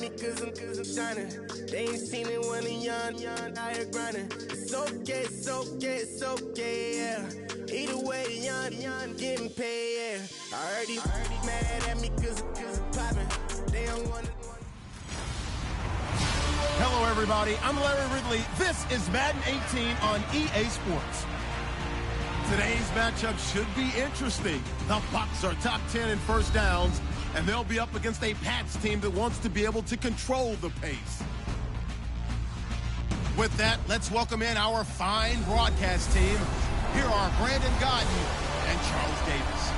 me cause I'm shining. They ain't seen it when I'm young, out here grinding. It's okay, yeah. Either way, young, getting paid, yeah. I heard he mad at me cause I'm popping. They don't want to. Hello, everybody. I'm Larry Ridley. This is Madden 18 on EA Sports. Today's matchup should be interesting. The Bucs are top 10 in first downs, and they'll be up against a Pats team that wants to be able to control the pace. With that, let's welcome in our fine broadcast team. Here are Brandon Godden and Charles Davis.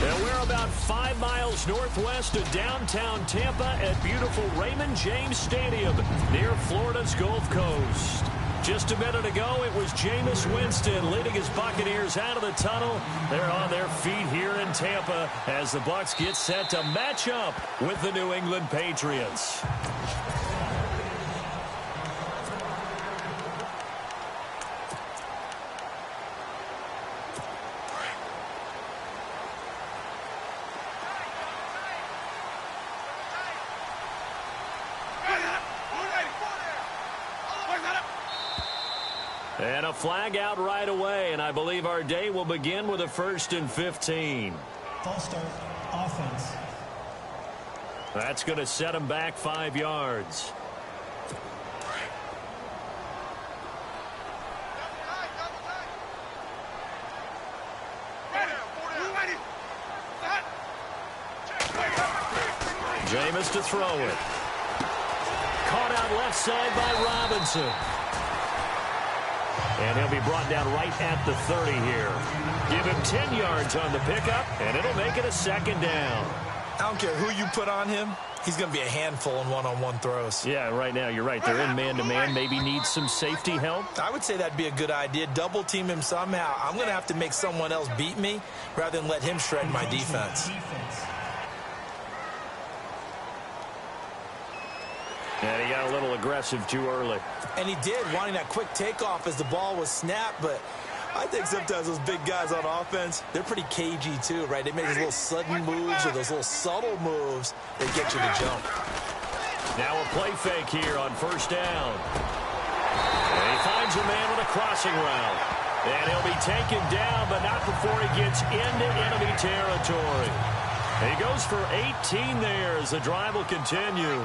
And we're about 5 miles northwest of downtown Tampa at beautiful Raymond James Stadium near Florida's Gulf Coast. Just a minute ago, it was Jameis Winston leading his Buccaneers out of the tunnel. They're on their feet here in Tampa as the Bucs get set to match up with the New England Patriots. And a flag out right away, and I believe our day will begin with a 1st and 15. False start, offense. That's going to set him back 5 yards. Jameis to throw it. Caught out left side by Robinson. And he'll be brought down right at the 30 here. Give him 10 yards on the pickup, and it'll make it a 2nd down. I don't care who you put on him. He's going to be a handful in one-on-one throws. Yeah, right now, you're right. They're in man-to-man. Maybe needs some safety help. I would say that'd be a good idea. Double team him somehow. I'm going to have to make someone else beat me rather than let him shred my defense. And he got a little aggressive too early. And he did, wanting that quick takeoff as the ball was snapped. But I think sometimes those big guys on offense, they're pretty cagey too, right? They make those little sudden moves or those little subtle moves that get you to jump. Now a play fake here on 1st down. And he finds a man with a crossing route. And he'll be taken down, but not before he gets into enemy territory. And he goes for 18 there as the drive will continue.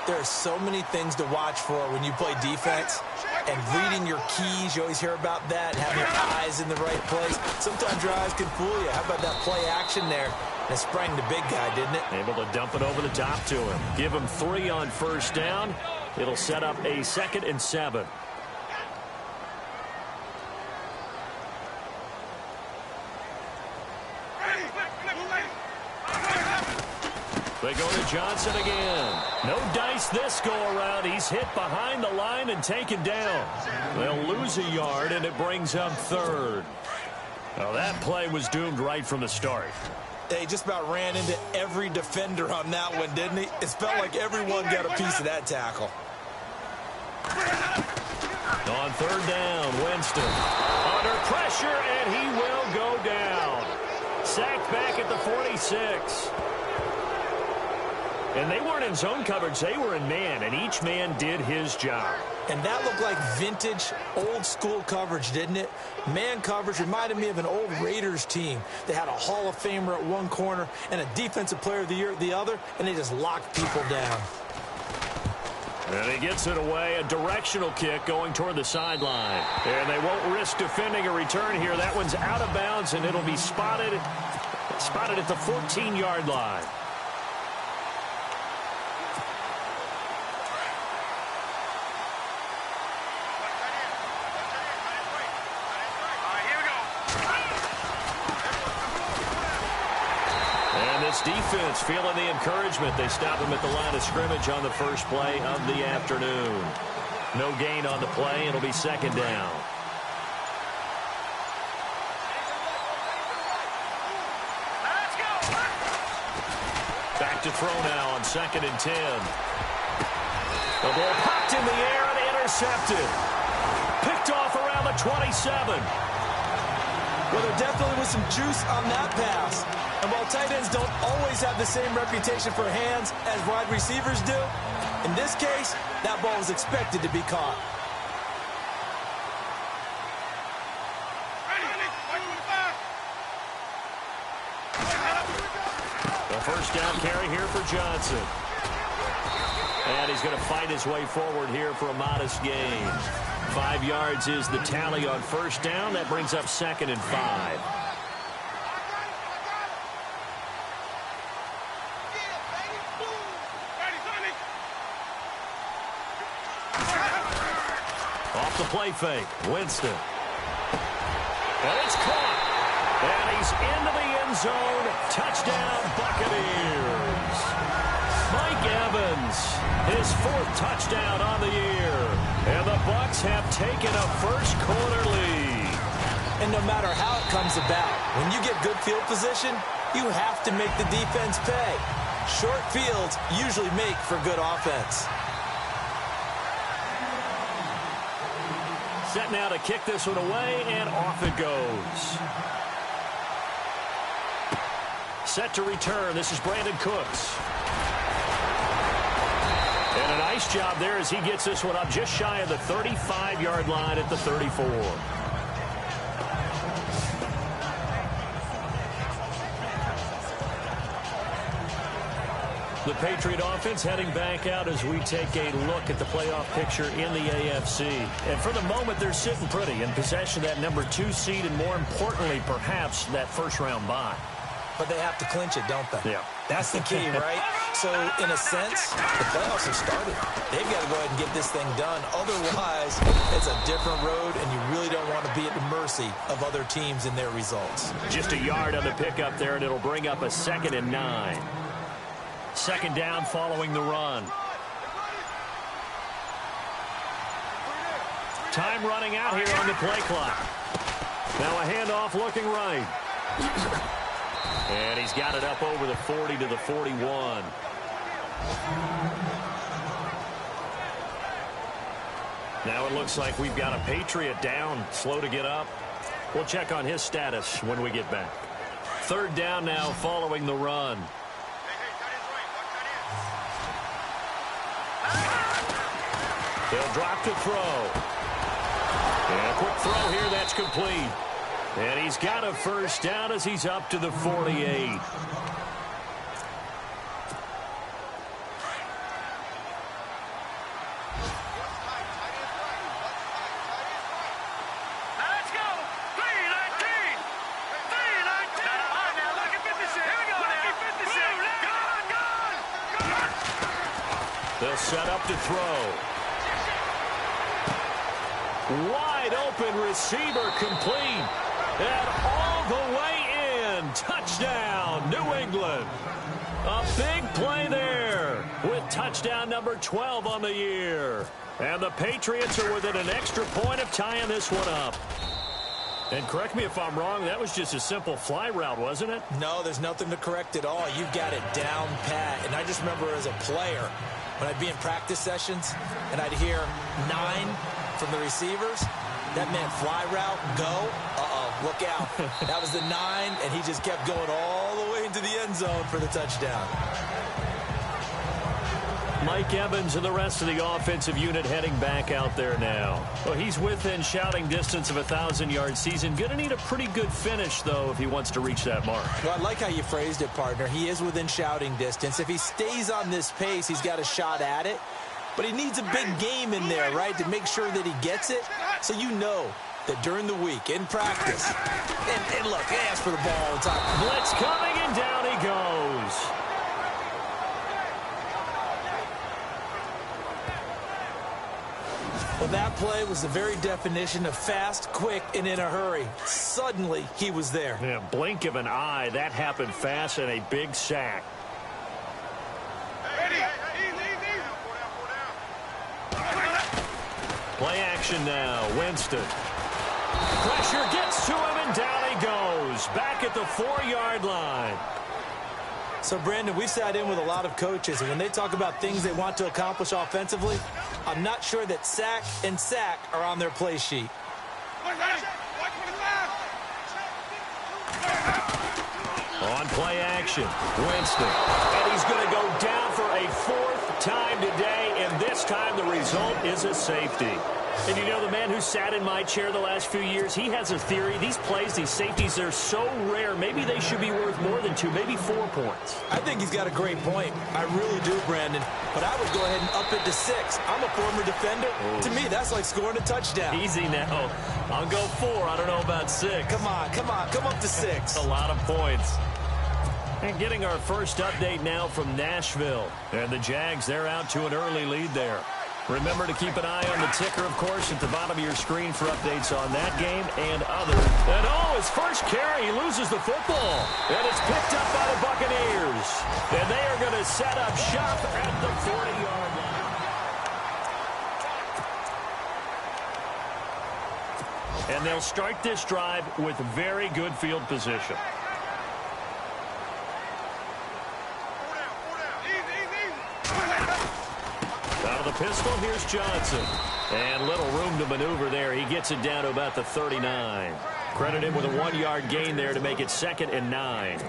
There are so many things to watch for when you play defense. And reading your keys, you always hear about that. Having your eyes in the right place. Sometimes your eyes can fool you. How about that play action there? And it sprang the big guy, didn't it? Able to dump it over the top to him. Give him 3 on 1st down. It'll set up a 2nd and 7. They go to Johnson again. No dice this go-around. He's hit behind the line and taken down. They'll lose a yard, and it brings up 3rd. Well, that play was doomed right from the start. They just about ran into every defender on that one, didn't he? It felt like everyone got a piece of that tackle. On 3rd down, Winston. Under pressure, and he will go down. Sacked back at the 46. And they weren't in zone coverage. They were in man, and each man did his job. And that looked like vintage, old-school coverage, didn't it? Man coverage reminded me of an old Raiders team. They had a Hall of Famer at one corner and a Defensive Player of the Year at the other, and they just locked people down. And he gets it away, a directional kick going toward the sideline. And they won't risk defending a return here. That one's out of bounds, and it'll be spotted at the 14-yard line. Defense feeling the encouragement. They stop him at the line of scrimmage on the first play of the afternoon. No gain on the play. It'll be 2nd down. Back to throw now on 2nd and 10. The ball popped in the air and intercepted. Picked off around the 27. Well, there definitely was some juice on that pass. And while tight ends don't always have the same reputation for hands as wide receivers do, in this case, that ball was expected to be caught. The first down carry here for Johnson. And he's going to fight his way forward here for a modest gain. 5 yards is the tally on first down. That brings up 2nd and 5. Off the play fake, Winston. And it's caught. And he's into the end zone. Touchdown, Buccaneers. Mike Evans, his 4th touchdown on the year. And the Bucs have taken a first-quarter lead. And no matter how it comes about, when you get good field position, you have to make the defense pay. Short fields usually make for good offense. Set now to kick this one away, and off it goes. Set to return. This is Brandon Cooks. And a nice job there as he gets this one up just shy of the 35-yard line at the 34. The Patriot offense heading back out as we take a look at the playoff picture in the AFC. And for the moment, they're sitting pretty in possession of that number 2 seed and, more importantly, perhaps that first-round bye. But they have to clinch it, don't they? Yeah. That's the key, right? So, in a sense, the playoffs have started. They've got to go ahead and get this thing done. Otherwise, it's a different road, and you really don't want to be at the mercy of other teams and their results. Just a yard on the pickup there, and it'll bring up a 2nd and 9. 2nd down following the run. Time running out here on the play clock. Now a handoff looking right. And he's got it up over the 40 to the 41. Now it looks like we've got a Patriot down, slow to get up. We'll check on his status when we get back. 3rd down now following the run. They'll drop to throw. And a quick throw here, that's complete. And he's got a first down as he's up to the 48. They'll set up to throw. Wide open receiver complete. And all the way in. Touchdown, New England. A big play there with touchdown number 12 on the year. And the Patriots are within an extra point of tying this one up. And correct me if I'm wrong, that was just a simple fly route, wasn't it? No, there's nothing to correct at all. You've got it down pat. And I just remember as a player, when I'd be in practice sessions and I'd hear 9 from the receivers, that meant fly route, go. Look out. That was the 9, and he just kept going all the way into the end zone for the touchdown. Mike Evans and the rest of the offensive unit heading back out there now. Well, he's within shouting distance of a 1,000-yard season. Going to need a pretty good finish, though, if he wants to reach that mark. Well, I like how you phrased it, partner. He is within shouting distance. If he stays on this pace, he's got a shot at it. But he needs a big game in there, right, to make sure that he gets it. So you know that during the week, in practice, and look, they ask for the ball all the time. Blitz coming, and down he goes. Well, that play was the very definition of fast, quick, and in a hurry. Suddenly, he was there. Yeah, blink of an eye, that happened fast, and a big sack. Play action now, Winston. Pressure gets to him, and down he goes. Back at the 4-yard line. So, Brandon, we sat in with a lot of coaches, and when they talk about things they want to accomplish offensively, I'm not sure that sack and sack are on their play sheet. On play action, Winston. And he's going to go down for a fourth time today, and this time the result is a safety. And you know, the man who sat in my chair the last few years, he has a theory. These plays, these safeties, they're so rare. Maybe they should be worth more than 2, maybe 4 points. I think he's got a great point. I really do, Brandon. But I would go ahead and up it to 6. I'm a former defender. Oh. To me, that's like scoring a touchdown. Easy now. I'll go 4. I don't know about 6. Come on. Come up to 6. A lot of points. And getting our first update now from Nashville. And the Jags, they're out to an early lead there. Remember to keep an eye on the ticker, of course, at the bottom of your screen for updates on that game and others. And, his first carry, he loses the football. And it's picked up by the Buccaneers. And they are going to set up shop at the 40-yard line. And they'll start this drive with very good field position. Out of the pistol, here's Johnson. And little room to maneuver there. He gets it down to about the 39. Credit him with a 1-yard gain there to make it 2nd and 9.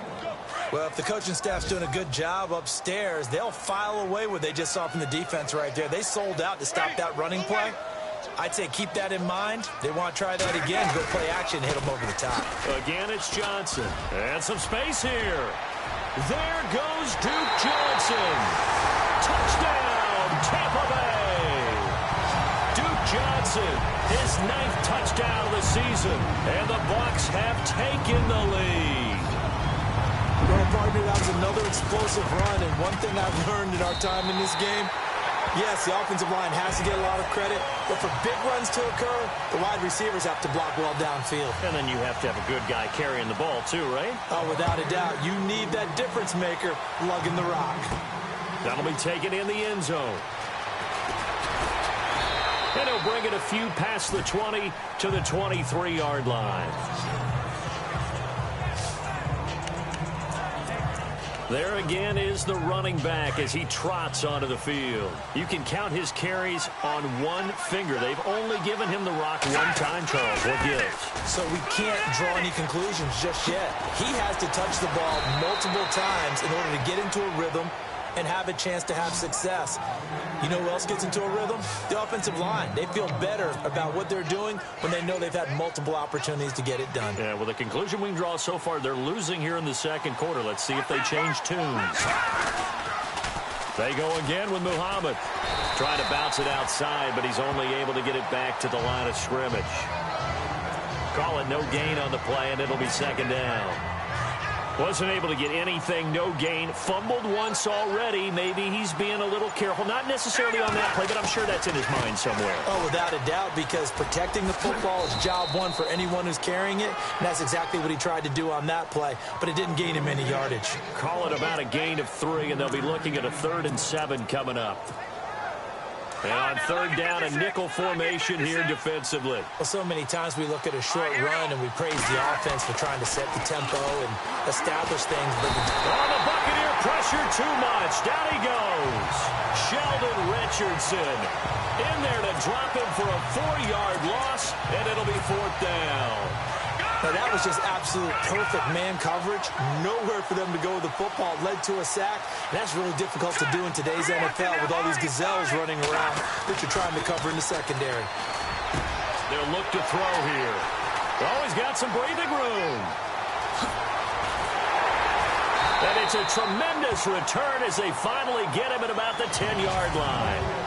Well, if the coaching staff's doing a good job upstairs, they'll file away what they just saw from the defense right there. They sold out to stop that running play. I'd say keep that in mind. They want to try that again, go play action, hit them over the top. Again, it's Johnson. And some space here. There goes Duke Johnson. Touchdown, Tampa Bay. Duke Johnson, his 9th touchdown of the season. And the Bucs have taken the lead. Well, partner, that was another explosive run. And one thing I've learned in our time in this game, yes, the offensive line has to get a lot of credit, but for big runs to occur, the wide receivers have to block well downfield. And then you have to have a good guy carrying the ball too, right? Oh, without a doubt. You need that difference maker lugging the rock. That'll be taken in the end zone. And he'll bring it a few past the 20 to the 23-yard line. There again is the running back as he trots onto the field. You can count his carries on one finger. They've only given him the rock one time, Charles. What gives? So we can't draw any conclusions just yet. He has to touch the ball multiple times in order to get into a rhythm and have a chance to have success. You know who else gets into a rhythm? The offensive line. They feel better about what they're doing when they know they've had multiple opportunities to get it done. Yeah, well, the conclusion we can draw so far, they're losing here in the second quarter. Let's see if they change tunes. They go again with Muhammad. Trying to bounce it outside, but he's only able to get it back to the line of scrimmage. Call it no gain on the play, and it'll be 2nd down. Wasn't able to get anything, no gain. Fumbled once already. Maybe he's being a little careful. Not necessarily on that play, but I'm sure that's in his mind somewhere. Oh, without a doubt, because protecting the football is job one for anyone who's carrying it. And that's exactly what he tried to do on that play, but it didn't gain him any yardage. Call it about a gain of 3, and they'll be looking at a 3rd and 7 coming up. And on 3rd down, a nickel formation here defensively. Well, so many times we look at a short run and we praise the offense for trying to set the tempo and establish things. But the Buccaneer pressure too much. Down he goes. Sheldon Richardson in there to drop him for a 4-yard loss, and it'll be 4th down. Now, that was just absolute perfect man coverage. Nowhere for them to go with the football. Led to a sack. And that's really difficult to do in today's NFL with all these gazelles running around that you're trying to cover in the secondary. They'll look to throw here. Oh, he's got some breathing room. And it's a tremendous return as they finally get him at about the 10-yard line.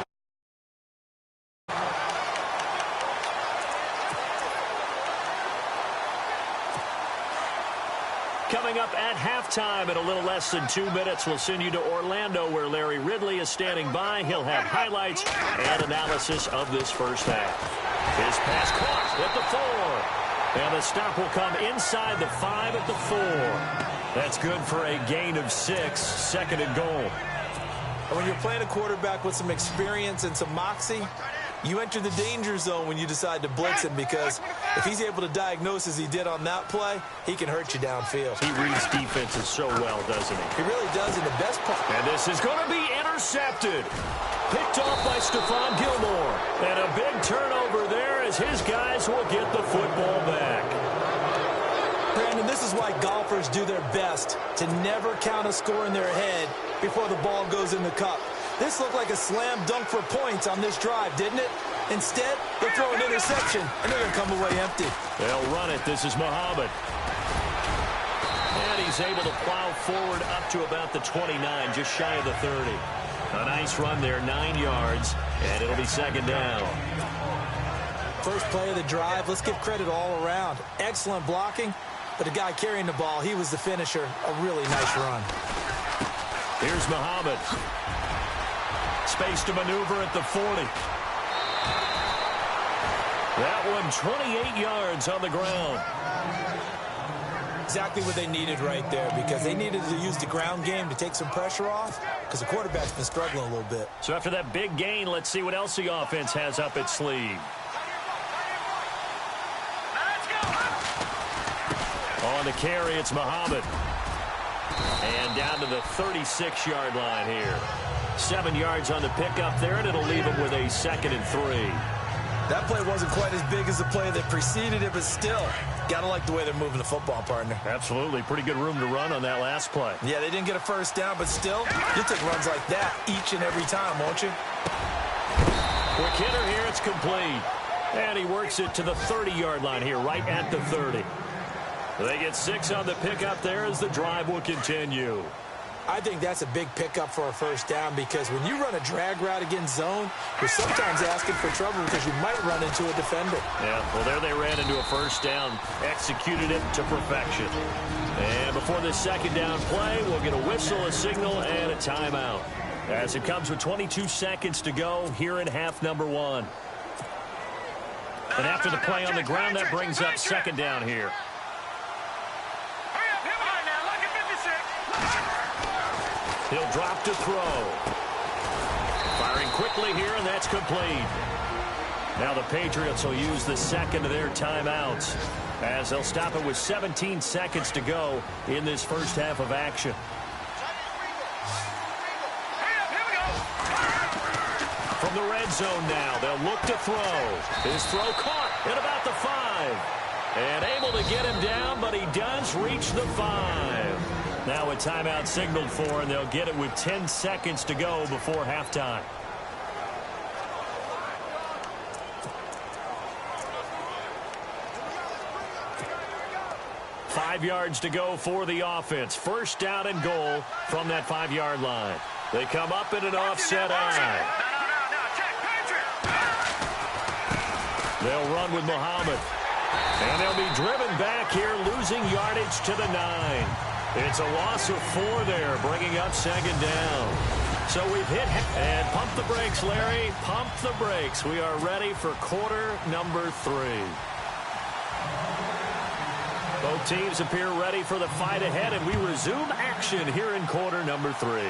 Coming up at halftime in a little less than 2 minutes, we'll send you to Orlando where Larry Ridley is standing by. He'll have highlights and analysis of this first half. His pass caught at the 4. And the stop will come inside the 5 at the 4. That's good for a gain of 6, 2nd and goal. When you're playing a quarterback with some experience and some moxie, you enter the danger zone when you decide to blitz him, because if he's able to diagnose as he did on that play, he can hurt you downfield. He reads defenses so well, doesn't he? He really does, and the best part. And this is going to be intercepted. Picked off by Stephon Gilmore. And a big turnover there as his guys will get the football back. Brandon, this This is why golfers do their best to never count a score in their head before the ball goes in the cup. This looked like a slam dunk for points on this drive, didn't it? Instead, they'll throw an interception, and they're going to come away empty. They'll run it. This is Muhammad. And he's able to plow forward up to about the 29, just shy of the 30. A nice run there, 9 yards, and it'll be second down. First play of the drive, let's give credit all around. Excellent blocking, but the guy carrying the ball, he was the finisher. A really nice run. Here's Muhammad. Space to maneuver at the 40. That one 28 yards on the ground. Exactly what they needed right there, because they needed to use the ground game to take some pressure off, because the quarterback's been struggling a little bit. So after that big gain, let's see what else the offense has up its sleeve. On the carry, it's Muhammad. And down to the 36-yard line here. 7 yards on the pickup there, and it'll leave him with a 2nd and 3. That play wasn't quite as big as the play that preceded it, but still, got to like the way they're moving the football, partner. Absolutely. Pretty good room to run on that last play. Yeah, they didn't get a first down, but still, you'll take runs like that each and every time, won't you? Quick hitter here, it's complete. And he works it to the 30-yard line here, right at the 30. They get 6 on the pickup there as the drive will continue. I think that's a big pickup for a first down, because when you run a drag route against zone, you're sometimes asking for trouble because you might run into a defender. Yeah, well, there they ran into a first down, executed it to perfection. And before this second down play, we'll get a whistle, a signal, and a timeout, as it comes with 22 seconds to go here in half number 1. And after the play on the ground, that brings up second down here. He'll drop to throw. Firing quickly here, and that's complete. Now the Patriots will use the second of their timeouts, as they'll stop it with 17 seconds to go in this first half of action. From the red zone now, they'll look to throw. His throw caught at about the 5. And able to get him down, but he does reach the 5. Now a timeout signaled for, and they'll get it with 10 seconds to go before halftime. Five yards to go for the offense. First down and goal from that 5-yard line. They come up in an offset eye. They'll run with Muhammad. And they'll be driven back here, losing yardage to the 9. It's a loss of 4 there, bringing up second down. So we've hit, and pump the brakes, Larry. Pump the brakes. We are ready for quarter number 3. Both teams appear ready for the fight ahead, and we resume action here in quarter number 3.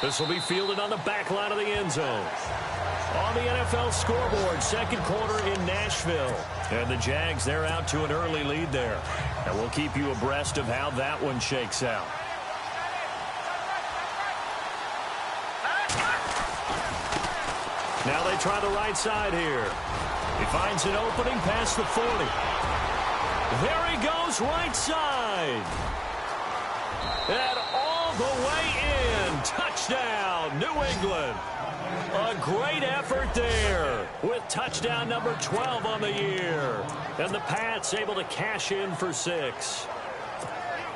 This will be fielded on the back line of the end zone. On the NFL scoreboard, second quarter in Nashville. And the Jags, they're out to an early lead there. And we'll keep you abreast of how that one shakes out. Now they try the right side here. He finds an opening past the 40. There he goes, right side. And all the way in. Touchdown, New England. A great effort there with touchdown number 12 on the year. And the Pats able to cash in for 6.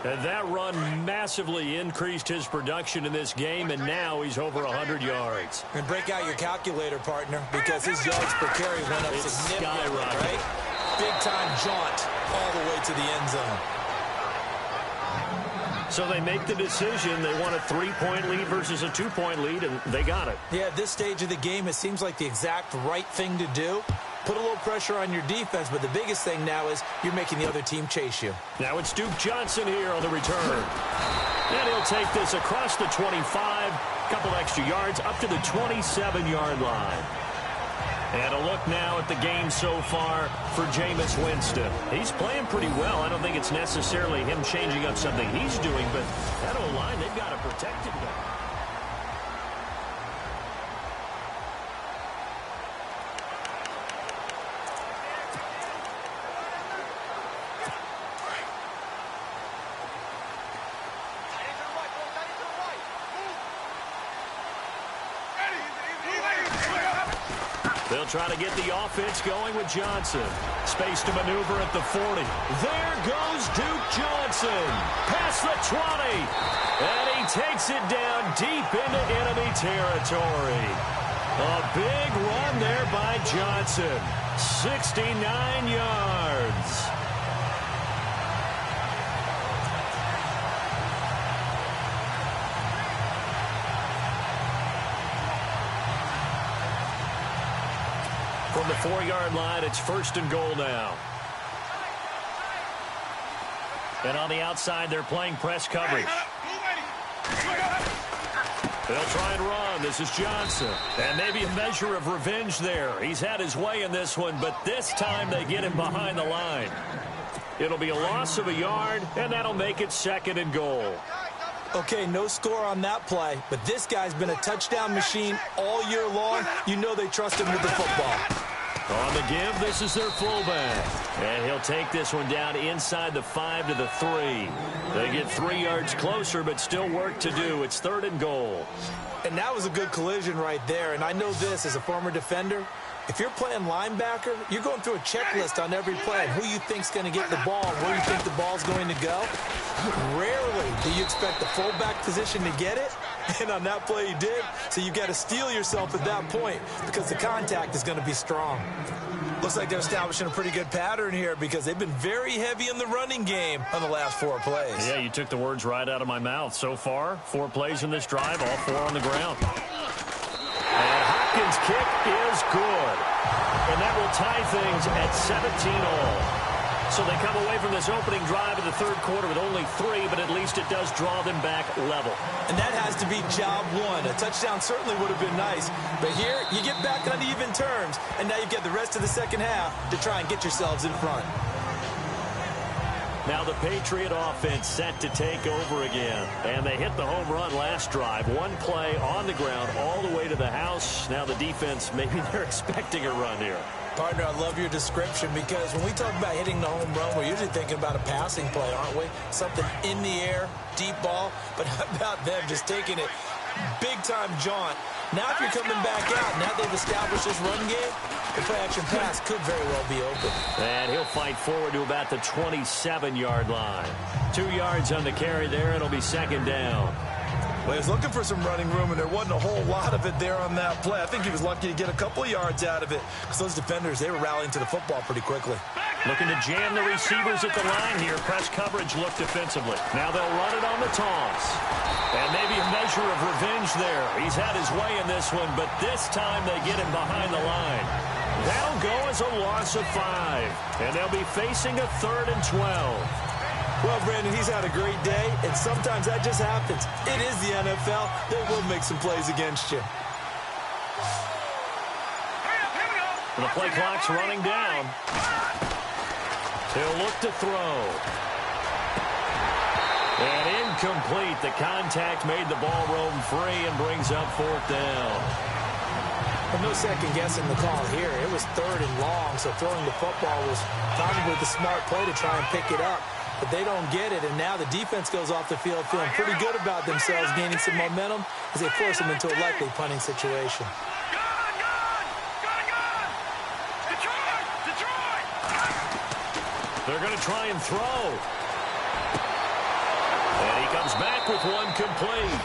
And that run massively increased his production in this game, and now he's over 100 yards. And break out your calculator, partner, because his yards per carry went up significantly, right? Big-time jaunt all the way to the end zone. So they make the decision. They want a 3-point lead versus a 2-point lead, and they got it. Yeah, at this stage of the game, it seems like the exact right thing to do. Put a little pressure on your defense, but the biggest thing now is you're making the other team chase you. Now it's Duke Johnson here on the return. And he'll take this across the 25, couple extra yards, up to the 27-yard line. And a look now at the game so far for Jameis Winston. He's playing pretty well. I don't think it's necessarily him changing up something he's doing, but that O-line, they've got to protect him now. They'll try to get the offense going with Johnson. Space to maneuver at the 40. There goes Duke Johnson. Past the 20. And he takes it down deep into enemy territory. A big run there by Johnson. 69 yards. From the 4-yard line, it's 1st and goal now. And on the outside, they're playing press coverage. They'll try and run. This is Johnson. And maybe a measure of revenge there. He's had his way in this one, but this time they get him behind the line. It'll be a loss of a yard, and that'll make it 2nd and goal. Okay, no score on that play, but this guy's been a touchdown machine all year long. You know they trust him with the football. On the give, this is their fullback. And he'll take this one down inside the 5 to the 3. They get 3 yards closer, but still work to do. It's 3rd and goal. And that was a good collision right there. And I know this as a former defender. If you're playing linebacker, you're going through a checklist on every play. Who you think's going to get the ball, where you think the ball's going to go. Rarely do you expect the fullback position to get it. And on that play he did. So you've got to steel yourself at that point because the contact is going to be strong. Looks like they're establishing a pretty good pattern here because they've been very heavy in the running game on the last 4 plays. Yeah, you took the words right out of my mouth. So far, 4 plays in this drive, all 4 on the ground. And Hopkins' kick is good. And that will tie things at 17-all. So they come away from this opening drive in the 3rd quarter with only 3, but at least it does draw them back level. And that has to be job 1. A touchdown certainly would have been nice. But here, you get back on even terms, and now you get the rest of the second half to try and get yourselves in front. Now the Patriot offense set to take over again. And they hit the home run last drive. 1 play on the ground all the way to the house. Now the defense, maybe they're expecting a run here. Partner, I love your description because when we talk about hitting the home run, we're usually thinking about a passing play, aren't we? Something in the air, deep ball. But how about them just taking it big-time jaunt? Now if you're coming back out, now they've established this run game, the play-action pass could very well be open. And he'll fight forward to about the 27-yard line. 2 yards on the carry there. It'll be 2nd down. Well, he was looking for some running room, and there wasn't a whole lot of it there on that play. I think he was lucky to get a couple of yards out of it because those defenders, they were rallying to the football pretty quickly. Looking to jam the receivers at the line here. Press coverage look defensively. Now they'll run it on the toss. And maybe a measure of revenge there. He's had his way in this one, but this time they get him behind the line. That'll go as a loss of 5. And they'll be facing a 3rd and 12. Well, Brandon, he's had a great day, and sometimes that just happens. It is the NFL. They will make some plays against you. And the play clock's running down. He'll look to throw. And incomplete. The contact made the ball roam free and brings up 4th down. Well, no second-guessing the call here. It was 3rd and long, so throwing the football was probably the smart play to try and pick it up. But they don't get it, and now the defense goes off the field feeling pretty good about themselves, gaining some momentum as they force them into a likely punting situation. They're going to try and throw. And he comes back with one complete.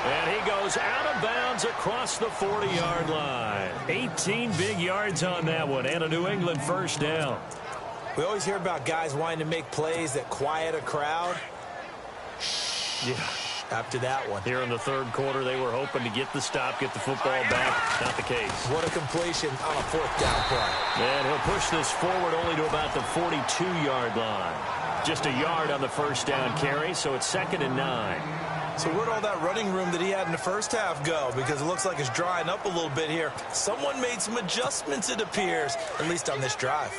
And he goes out of bounds across the 40-yard line. 18 big yards on that one, and a New England 1st down. We always hear about guys wanting to make plays that quiet a crowd. Yeah. After that one. Here in the 3rd quarter, they were hoping to get the stop, get the football back. Not the case. What a completion on a 4th down play. And he'll push this forward only to about the 42-yard line. Just a yard on the 1st down carry, so it's 2nd and 9. So where'd all that running room that he had in the first half go? Because it looks like it's drying up a little bit here. Someone made some adjustments, it appears, at least on this drive.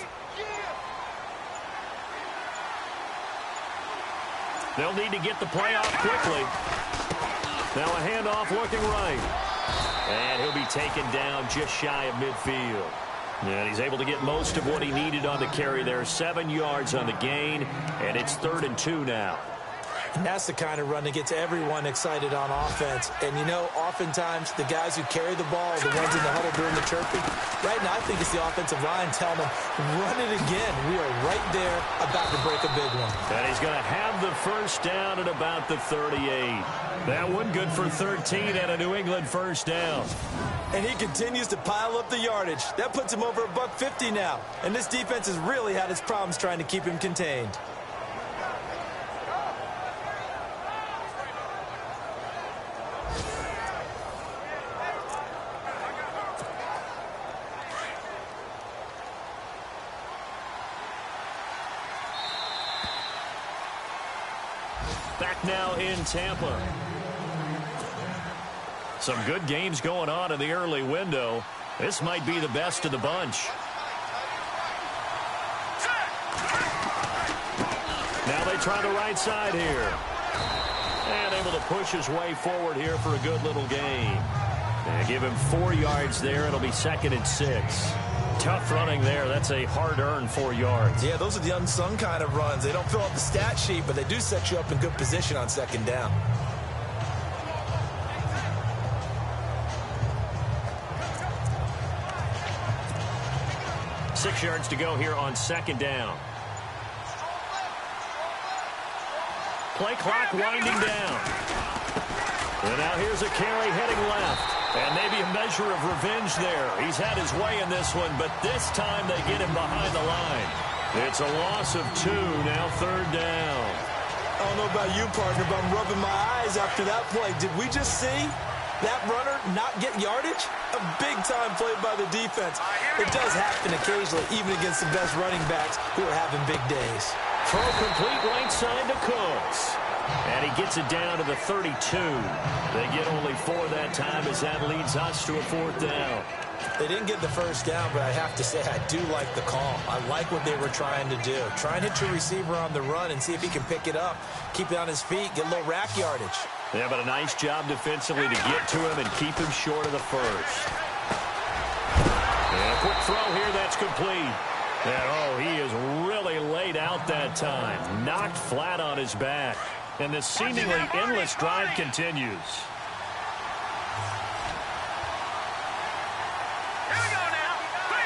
They'll need to get the play off quickly. Now a handoff looking right. And he'll be taken down just shy of midfield. And he's able to get most of what he needed on the carry there. 7 yards on the gain, and it's 3rd and 2 now. And that's the kind of run that gets everyone excited on offense. And, you know, oftentimes the guys who carry the ball, the ones in the huddle doing the chirping, right now I think it's the offensive line telling them, run it again. We are right there about to break a big one. And he's going to have the first down at about the 38. That one good for 13 and a New England first down. And he continues to pile up the yardage. That puts him over $150 now. And this defense has really had its problems trying to keep him contained. Back now in Tampa. Some good games going on in the early window. This might be the best of the bunch. Now they try the right side here. And able to push his way forward here for a good little gain. And give him 4 yards there. It'll be 2nd and 6. Tough running there. That's a hard-earned 4 yards. Yeah, those are the unsung kind of runs. They don't fill up the stat sheet, but they do set you up in good position on 2nd down. Six yards to go here on 2nd down. Play clock winding down. And now here's a carry heading left. And maybe a measure of revenge there. He's had his way in this one, but this time they get him behind the line. It's a loss of 2, now 3rd down. I don't know about you, partner, but I'm rubbing my eyes after that play. Did we just see that runner not get yardage? A big-time play by the defense. It does happen occasionally, even against the best running backs who are having big days. Throw complete right side to Cooks. And he gets it down to the 32. They get only 4 that time as that leads us to a 4th down. They didn't get the first down, but I have to say I do like the call. I like what they were trying to do. Try and hit your receiver on the run and see if he can pick it up. Keep it on his feet, get a little rack yardage. Yeah, but a nice job defensively to get to him and keep him short of the first. And a quick throw here, that's complete. And, oh, he is really laid out that time. Knocked flat on his back. And this seemingly endless drive continues. Here we go now. 3-19.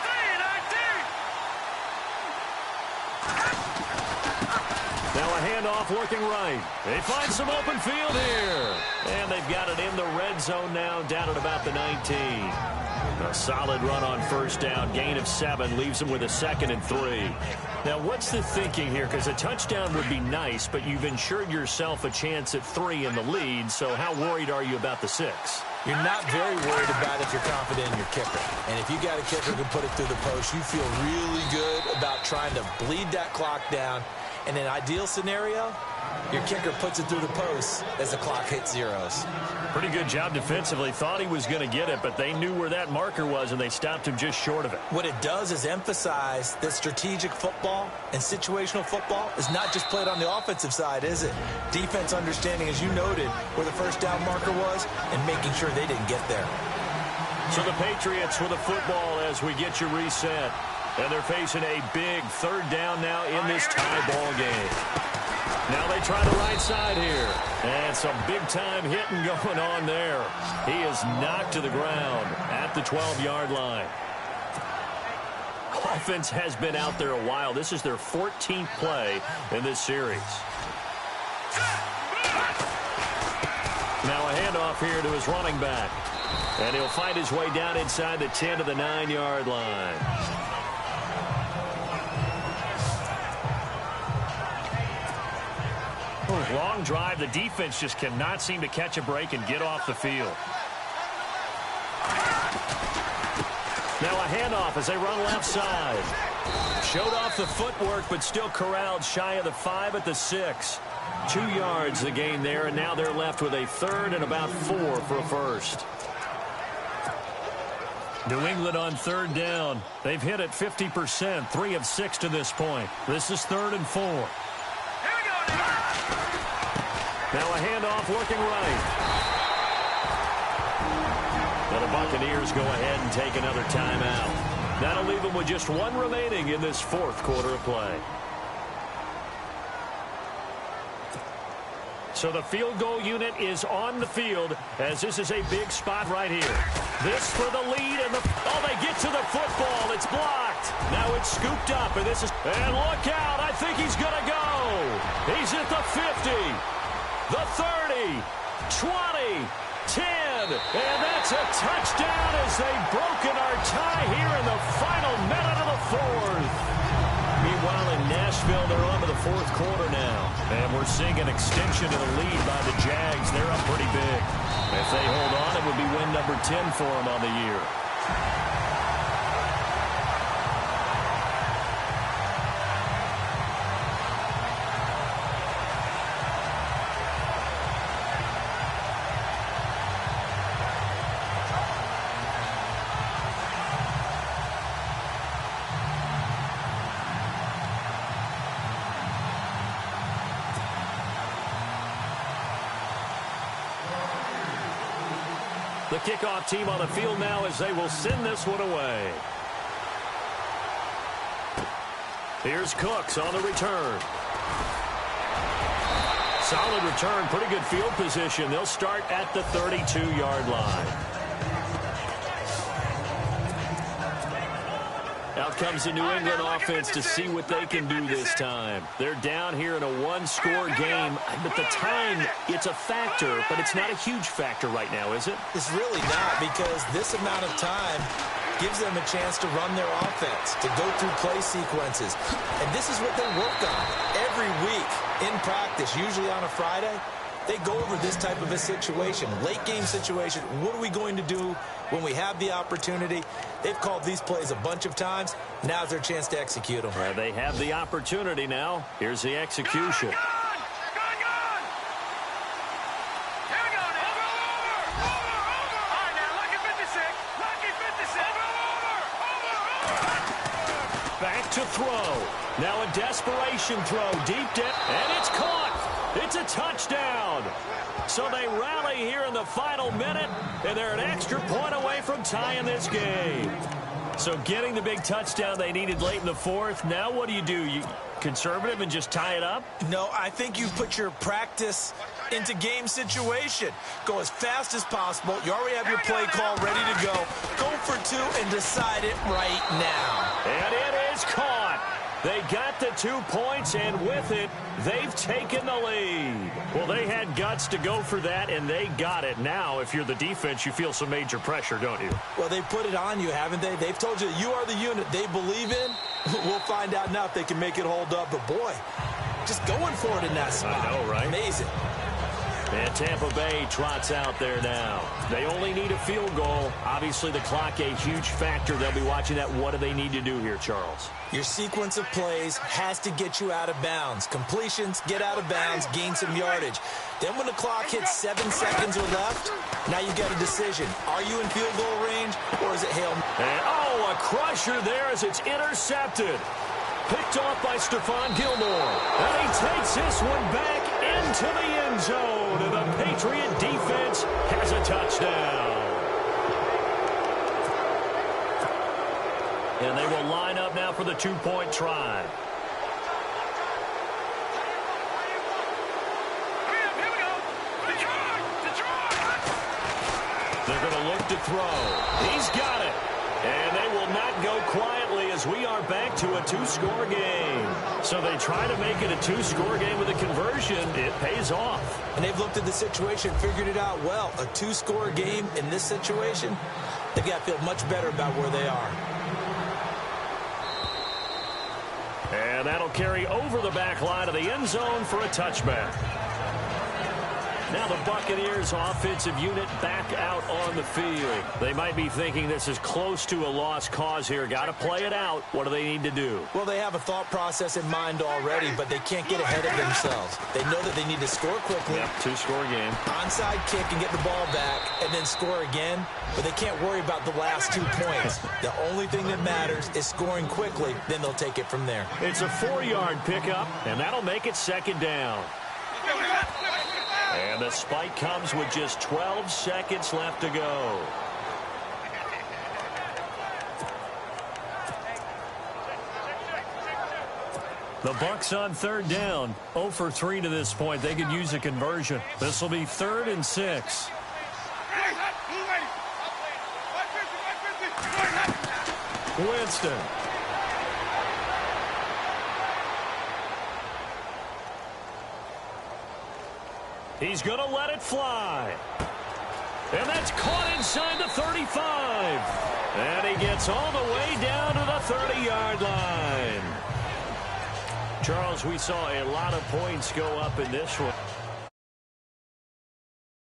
3-19. Now a handoff working right. They find some open field here. And they've got it in the red zone now, down at about the 19. A solid run on first down. Gain of 7 leaves them with a 2nd and 3. Now, what's the thinking here? Because a touchdown would be nice, but you've ensured yourself a chance at 3 in the lead. So how worried are you about the 6? You're not very worried about if you're confident in your kicker. And if you got a kicker who can put it through the post, you feel really good about trying to bleed that clock down. In an ideal scenario, your kicker puts it through the post as the clock hits zeros. Pretty good job defensively. Thought he was going to get it, but they knew where that marker was, and they stopped him just short of it. What it does is emphasize that strategic football and situational football is not just played on the offensive side, is it? Defense understanding, as you noted, where the first down marker was and making sure they didn't get there. So the Patriots with the football as we get you reset. And they're facing a big 3rd down now in this tie ball game. Now they try the right side here. And some big-time hitting going on there. He is knocked to the ground at the 12-yard line. Offense has been out there a while. This is their 14th play in this series. Now a handoff here to his running back. And he'll find his way down inside the 10 to the 9-yard line. Long drive. The defense just cannot seem to catch a break and get off the field. Now a handoff as they run left side. Showed off the footwork, but still corralled shy of the 5 at the 6. 2 yards the gain there, and now they're left with a 3rd and about 4 for a first. New England on 3rd down. They've hit it 50%, 3 of 6 to this point. This is 3rd and 4. Now a handoff working right. Well, the Buccaneers go ahead and take another timeout. That'll leave them with just 1 remaining in this 4th quarter of play. So the field goal unit is on the field as this is a big spot right here. This for the lead, and they get to the football. It's blocked. Now it's scooped up, and look out. I think he's going to go. He's at the 50, the 30, 20, 10, and that's a touchdown as they've broken our tie here in the final minute of the fourth. Meanwhile, in Nashville, they're on to the fourth quarter now. And we're seeing an extension of the lead by the Jags. They're up pretty big. If they hold on, it would be win number 10 for them on the year. The kickoff team on the field now as they will send this one away. Here's Cooks on the return. Solid return, pretty good field position. They'll start at the 32-yard line. Out comes the New England offense to see what they can do this time. They're down here in a one-score game, but the time, it's a factor, but it's not a huge factor right now, is it? It's really not, because this amount of time gives them a chance to run their offense, to go through play sequences. And this is what they work on every week in practice, usually on a Friday. They go over this type of a situation, late-game situation. What are we going to do when we have the opportunity? They've called these plays a bunch of times. Now's their chance to execute them. They have the opportunity now. Here's the execution. Back to throw. Now a desperation throw. Deep dip, and it's caught. It's a touchdown. So they rally here in the final minute, and they're an extra point away from tying this game. So getting the big touchdown they needed late in the fourth. Now what do? You conservative and just tie it up? No, I think you put your practice into game situation. Go as fast as possible. You already have your play call ready to go. Go for two and decide it right now. And it is caught. They got the 2 points, and with it, they've taken the lead. Well, they had guts to go for that, and they got it. Now, if you're the defense, you feel some major pressure, don't you? Well, they put it on you, haven't they? They've told you you are the unit they believe in. We'll find out now if they can make it hold up. But, boy, just going for it in that spot. I know, right? Amazing. And Tampa Bay trots out there now. They only need a field goal. Obviously, the clock a huge factor. They'll be watching that. What do they need to do here, Charles? Your sequence of plays has to get you out of bounds. Completions, get out of bounds, gain some yardage. Then when the clock hits 7 seconds or left, now you got a decision. Are you in field goal range, or is it Hail Mary? And, a crusher there as it's intercepted. Picked off by Stephon Gilmore. And he takes this one back into the end zone. And the Patriot defense has a touchdown. And they will line up now for the 2-point try. They're going to look to throw. He's got it. And they will not go quietly as we are back to a 2-score game. So they try to make it a 2-score game with a conversion. It pays off. And they've looked at the situation, figured it out well. A 2-score game in this situation, they've got to feel much better about where they are. And that'll carry over the back line of the end zone for a touchback. Now the Buccaneers offensive unit back out on the field. They might be thinking this is close to a lost cause here. Got to play it out. What do they need to do? Well, they have a thought process in mind already, but they can't get ahead of themselves. They know that they need to score quickly. Yep, 2-score game. Onside kick and get the ball back and then score again, but they can't worry about the last 2 points. The only thing that matters is scoring quickly, then they'll take it from there. It's a 4-yard pickup, and that'll make it second down. And the spike comes with just 12 seconds left to go. The Bucs on third down, 0 for 3 to this point. They could use a conversion. This will be 3rd and 6. Winston. He's going to let it fly. And that's caught inside the 35. And he gets all the way down to the 30-yard line. Charles, we saw a lot of points go up in this one.